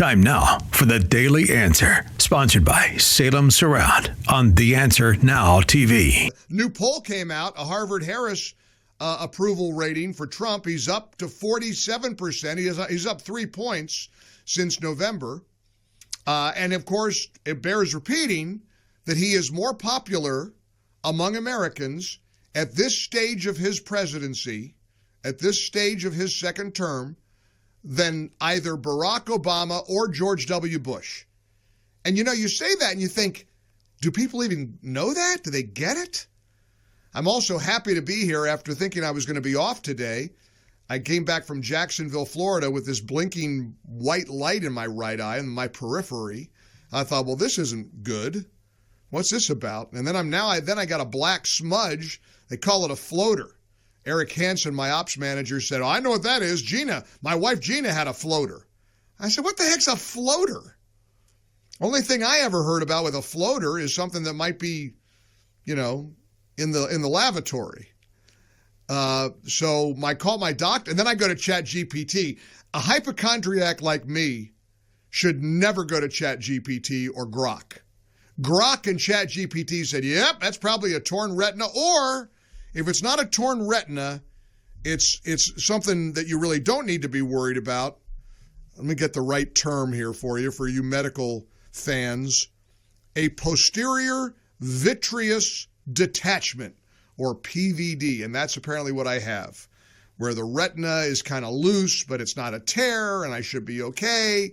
Time now for the Daily Answer, sponsored by Salem Surround on The Answer Now TV. New poll came out, a Harvard-Harris approval rating for Trump. He's up to 47%. He's up 3 points since November. And, of course, it bears repeating that he is more popular among Americans at this stage of his presidency, at this stage of his second term, than either Barack Obama or George W. Bush. And, you know, you say that and you think, do people even know that? Do they get it? I'm also happy to be here after thinking I was going to be off today. I came back from Jacksonville, Florida with this blinking white light in my right eye and my periphery. I thought, well, this isn't good. What's this about? And then I got a black smudge. They call it a floater. Eric Hansen, my ops manager, said, oh, I know what that is. Gina, my wife Gina had a floater. I said, what the heck's a floater? Only thing I ever heard about with a floater is something that might be, you know, in the lavatory. So I call my doctor, and then I go to ChatGPT. A hypochondriac like me should never go to ChatGPT or Grok. Grok and ChatGPT said, yep, that's probably a torn retina, or if it's not a torn retina, it's something that you really don't need to be worried about. Let me get the right term here for you medical fans. A posterior vitreous detachment, or PVD, and that's apparently what I have, where the retina is kind of loose, but it's not a tear, and I should be okay.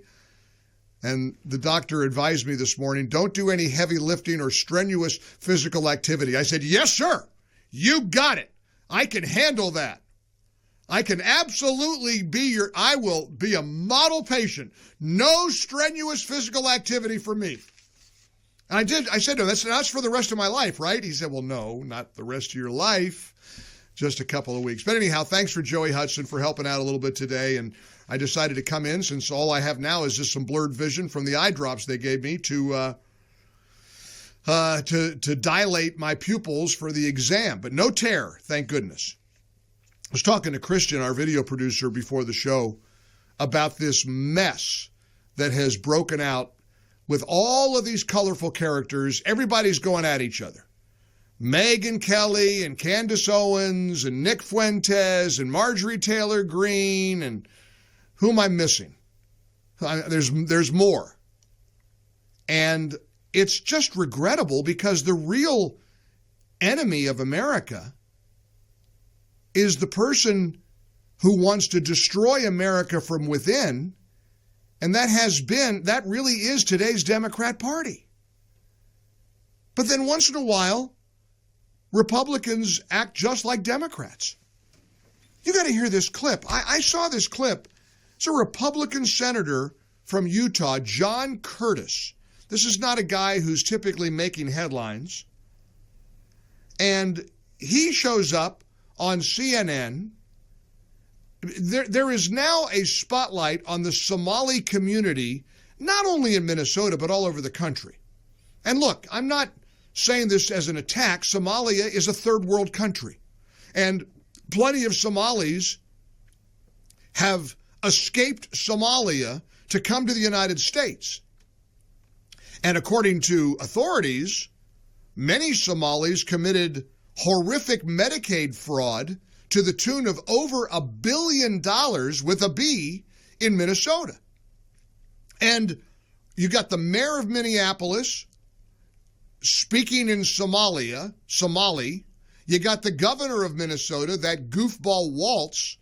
And the doctor advised me this morning, don't do any heavy lifting or strenuous physical activity. I said, yes, sir. You got it. I can handle that. I can absolutely I will be a model patient. No strenuous physical activity for me. And I said to him, that's for the rest of my life, right? He said, well, no, not the rest of your life, just a couple of weeks. But anyhow, thanks for Joey Hudson for helping out a little bit today. And I decided to come in since all I have now is just some blurred vision from the eye drops they gave me to dilate my pupils for the exam, but no tear, thank goodness. I was talking to Christian, our video producer, before the show about this mess that has broken out with all of these colorful characters. Everybody's going at each other. Megyn Kelly and Candace Owens and Nick Fuentes and Marjorie Taylor Greene, and who am I missing? There's more. And it's just regrettable because the real enemy of America is the person who wants to destroy America from within, and that really is today's Democrat Party. But then once in a while, Republicans act just like Democrats. You got to hear this clip. I saw this clip. It's a Republican senator from Utah, John Curtis. This is not a guy who's typically making headlines. And he shows up on CNN. There is now a spotlight on the Somali community, not only in Minnesota, but all over the country. And look, I'm not saying this as an attack. Somalia is a third world country. And plenty of Somalis have escaped Somalia to come to the United States. And according to authorities, many Somalis committed horrific Medicaid fraud to the tune of over $1 billion with a B in Minnesota. And you got the mayor of Minneapolis speaking in Somali. You got the governor of Minnesota, that goofball Waltz,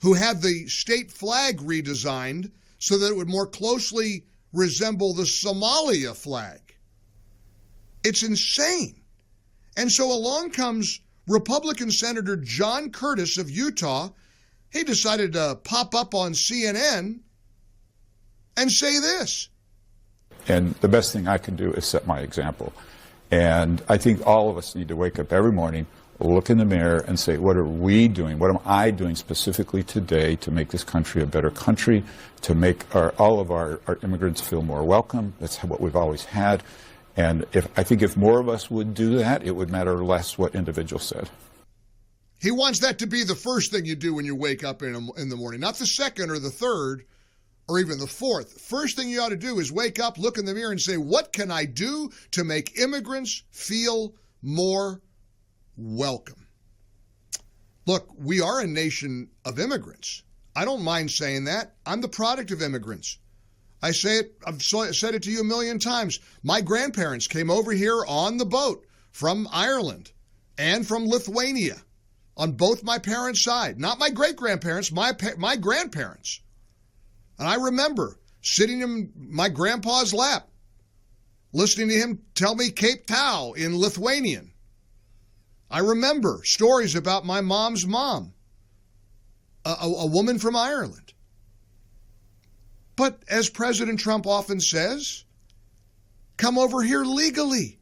who had the state flag redesigned so that it would more closely resemble the Somalia flag. It's insane. And so along comes Republican Senator John Curtis of Utah. He decided to pop up on CNN and say this. And the best thing I can do is set my example. And I think all of us need to wake up every morning, look in the mirror and say, what are we doing? What am I doing specifically today to make this country a better country, to make all of our immigrants feel more welcome? That's what we've always had. And I think if more of us would do that, it would matter less what individuals said. He wants that to be the first thing you do when you wake up in the morning, not the second or the third, or even the 4th, first thing you ought to do is wake up, look in the mirror, and say, what can I do to make immigrants feel more welcome? Look, we are a nation of immigrants. I don't mind saying that. I'm the product of immigrants. I say it, I've said it to you a million times. My grandparents came over here on the boat from Ireland and from Lithuania on both my parents' side. Not my great-grandparents, my grandparents. And I remember sitting in my grandpa's lap, listening to him tell me Cape Tau in Lithuanian. I remember stories about my mom's mom, a woman from Ireland. But as President Trump often says, come over here legally,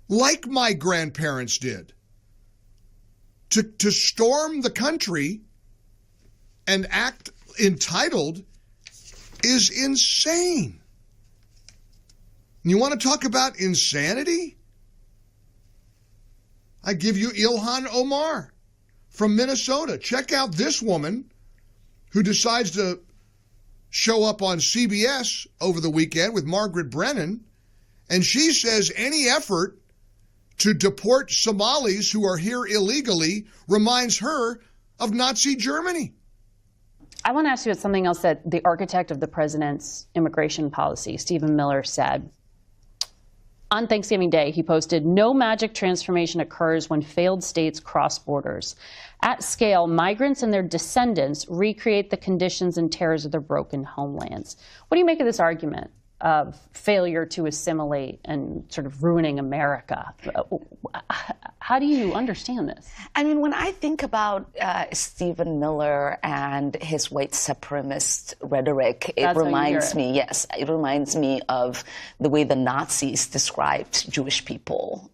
like my grandparents did. To storm the country and act entitled is insane. You want to talk about insanity? I give you Ilhan Omar from Minnesota. Check out this woman who decides to show up on CBS over the weekend with Margaret Brennan, and she says any effort to deport Somalis who are here illegally reminds her of Nazi Germany. I want to ask you about something else that the architect of the president's immigration policy, Stephen Miller, said. On Thanksgiving Day, he posted, "No magic transformation occurs when failed states cross borders. At scale, migrants and their descendants recreate the conditions and terrors of their broken homelands." What do you make of this argument of failure to assimilate and sort of ruining America? How do you understand this? I mean, when I think about Stephen Miller and his white supremacist rhetoric, it reminds me, yes, it reminds me of the way the Nazis described Jewish people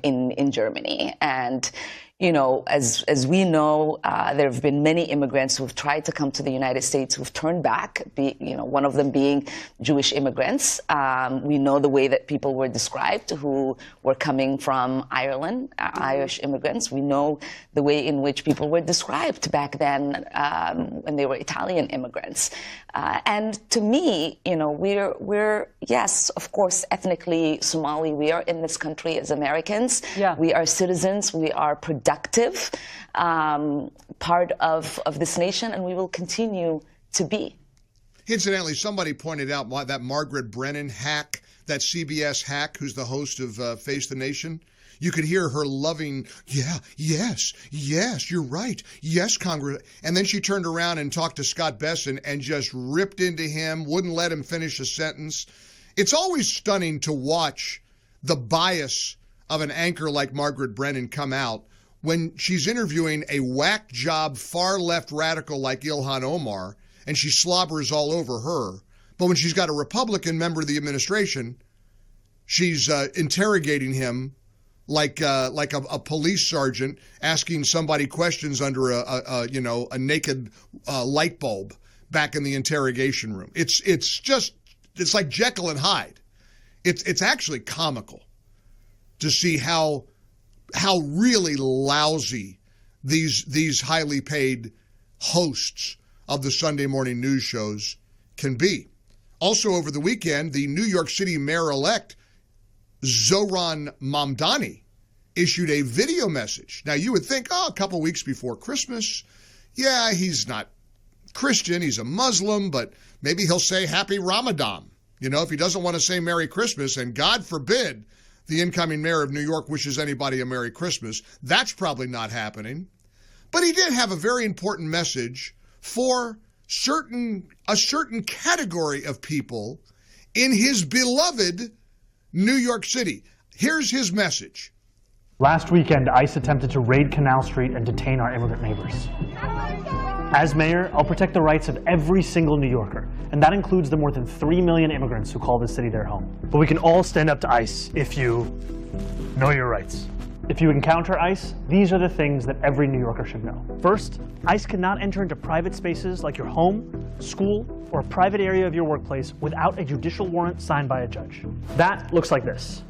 in Germany. And you know, as we know, there have been many immigrants who have tried to come to the United States who've turned back, one of them being Jewish immigrants. We know the way that people were described who were coming from Ireland, Irish immigrants. We know the way in which people were described back then when they were Italian immigrants. And to me, you know, we're yes, of course, ethnically Somali. We are in this country as Americans. Yeah. We are citizens. We are productive part of this nation, and we will continue to be. Incidentally, somebody pointed out that Margaret Brennan hack, that CBS hack, who's the host of Face the Nation. You could hear her loving, yeah, yes, you're right, yes, Congress. And then she turned around and talked to Scott Besson and just ripped into him, wouldn't let him finish a sentence. It's always stunning to watch the bias of an anchor like Margaret Brennan come out when she's interviewing a whack job far-left radical like Ilhan Omar, and she slobbers all over her. But when she's got a Republican member of the administration, she's interrogating him like a police sergeant asking somebody questions under a naked light bulb back in the interrogation room. It's like Jekyll and Hyde. It's actually comical to see how really lousy these highly paid hosts of the Sunday morning news shows can be. Also over the weekend, the New York City mayor-elect Zohran Mamdani issued a video message. Now, you would think, a couple weeks before Christmas, yeah, he's not Christian, he's a Muslim, but maybe he'll say Happy Ramadan. You know, if he doesn't want to say Merry Christmas, and God forbid the incoming mayor of New York wishes anybody a Merry Christmas, that's probably not happening. But he did have a very important message for a certain category of people in his beloved New York City. Here's his message. Last weekend, ICE attempted to raid Canal Street and detain our immigrant neighbors. As mayor, I'll protect the rights of every single New Yorker, and that includes the more than 3 million immigrants who call this city their home. But we can all stand up to ICE if you know your rights. If you encounter ICE, these are the things that every New Yorker should know. First, ICE cannot enter into private spaces like your home, school, or a private area of your workplace without a judicial warrant signed by a judge. That looks like this.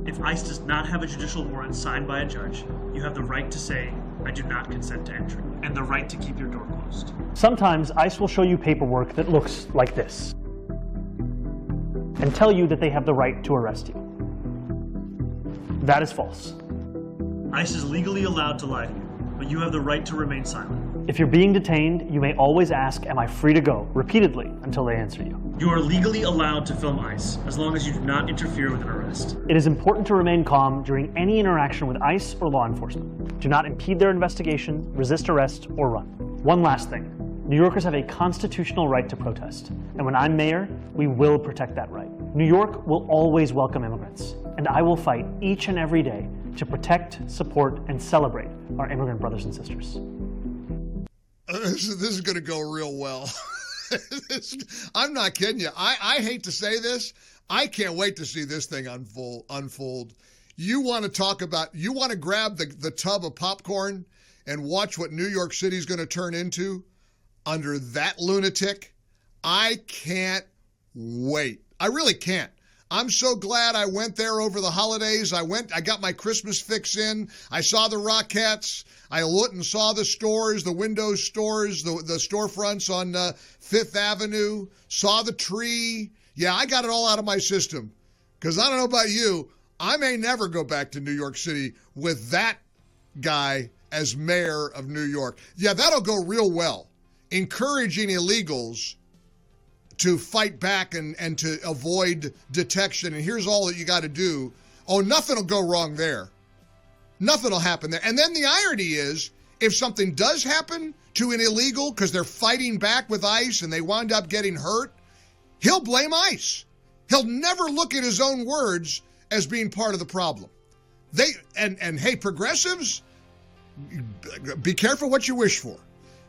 If ICE does not have a judicial warrant signed by a judge, you have the right to say, I do not consent to entry, and the right to keep your door closed. Sometimes ICE will show you paperwork that looks like this and tell you that they have the right to arrest you. That is false. ICE is legally allowed to lie to you, but you have the right to remain silent. If you're being detained, you may always ask, "Am I free to go?" repeatedly until they answer you. You are legally allowed to film ICE as long as you do not interfere with an arrest. It is important to remain calm during any interaction with ICE or law enforcement. Do not impede their investigation, resist arrest, or run. One last thing. New Yorkers have a constitutional right to protest, and when I'm mayor, we will protect that right. New York will always welcome immigrants, and I will fight each and every day to protect, support, and celebrate our immigrant brothers and sisters. This is going to go real well. I'm not kidding you. I hate to say this. I can't wait to see this thing unfold. You want to grab the tub of popcorn and watch what New York City is going to turn into under that lunatic? I can't wait. I really can't. I'm so glad I went there over the holidays. I got my Christmas fix in. I saw the Rockettes. I looked and saw the stores, the Windows stores, the storefronts on Fifth Avenue, saw the tree. Yeah, I got it all out of my system. Because I don't know about you, I may never go back to New York City with that guy as mayor of New York. Yeah, that'll go real well. Encouraging illegals to fight back and to avoid detection. And here's all that you got to do. Oh, nothing will go wrong there. Nothing will happen there. And then the irony is, if something does happen to an illegal because they're fighting back with ICE and they wind up getting hurt, he'll blame ICE. He'll never look at his own words as being part of the problem. Hey, progressives, be careful what you wish for,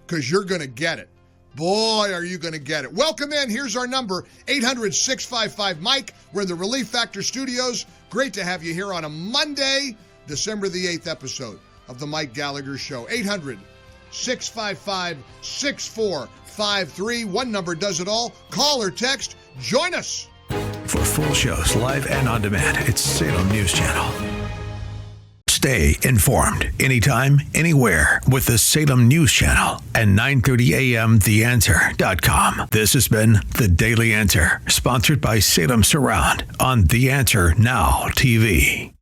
because you're going to get it. Boy, are you going to get it. Welcome in. Here's our number, 800-655-MIKE. We're in the Relief Factor Studios. Great to have you here on a Monday, December the 8th episode of The Mike Gallagher Show. 800-655-6453. One number does it all. Call or text. Join us. For full shows, live and on demand, it's Salem News Channel. Stay informed anytime, anywhere with the Salem News Channel and 9:30 a.m. TheAnswer.com. This has been The Daily Answer, sponsored by Salem Surround on The Answer Now TV.